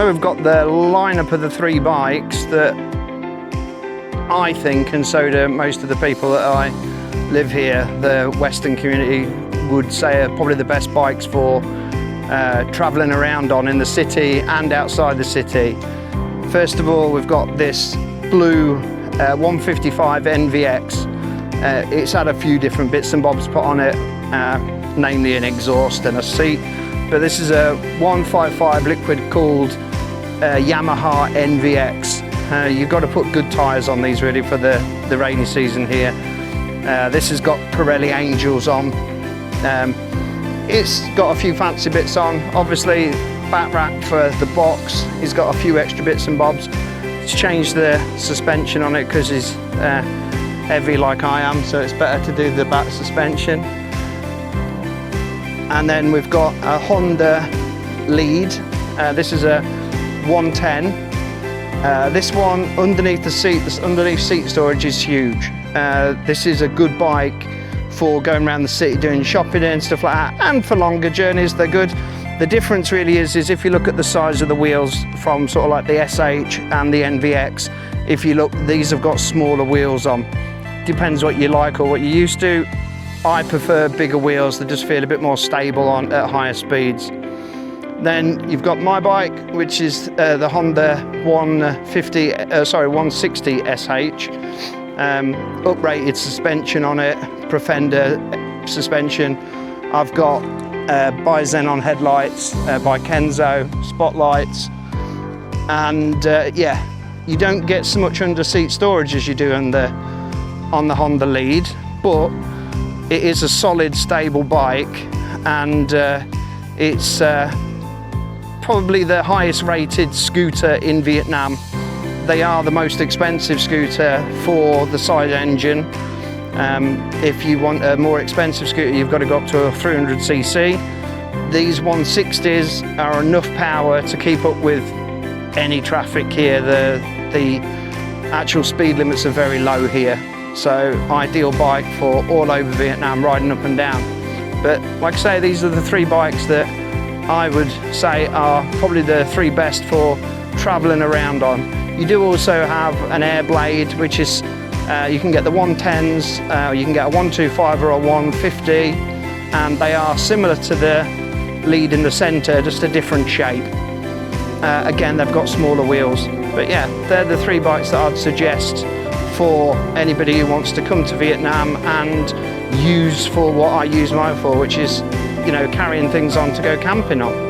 So we've got the lineup of the three bikes that I think, and so do most of the people that I live here, the Western community would say are probably the best bikes for travelling around on in the city and outside the city. First of all, we've got this blue 155 NVX. It's had a few different bits and bobs put on it, namely an exhaust and a seat. But this is a 155 liquid cooled Yamaha NVX. You've got to put good tyres on these really for the rainy season here. This has got Pirelli Angels on. It's got a few fancy bits on. Obviously, back rack for the box. He's got a few extra bits and bobs. It's changed the suspension on it because he's heavy like I am, so it's better to do the back suspension. And then we've got a Honda lead. This is a 110. This one underneath the seat, this underneath seat storage is huge. This is a good bike for going around the city doing shopping and stuff like that, and for longer journeys they're good. The difference really is if you look at the size of the wheels from sort of like the SH and the NVX, if you look, these have got smaller wheels on. Depends what you like or what you're used to. I prefer bigger wheels that just feel a bit more stable on at higher speeds. Then you've got my bike, which is the Honda 160 SH. Uprated suspension on it, Profender suspension. I've got Bi-Xenon headlights by Kenzo, spotlights, and yeah, you don't get so much under seat storage as you do on the Honda lead, but it is a solid, stable bike, and it's probably the highest rated scooter in Vietnam. They are the most expensive scooter for the side engine. If you want a more expensive scooter, you've got to go up to a 300cc. These 160s are enough power to keep up with any traffic here. The actual speed limits are very low here. So ideal bike for all over Vietnam, riding up and down. But like I say, these are the three bikes that I would say are probably the three best for traveling around on. You do also have an air blade, which is, you can get the 110s, you can get a 125 or a 150, and they are similar to the lead in the centre, just a different shape. Again, they've got smaller wheels. But yeah, they're the three bikes that I'd suggest for anybody who wants to come to Vietnam and use for what I use mine for, which is, you know, carrying things on to go camping on.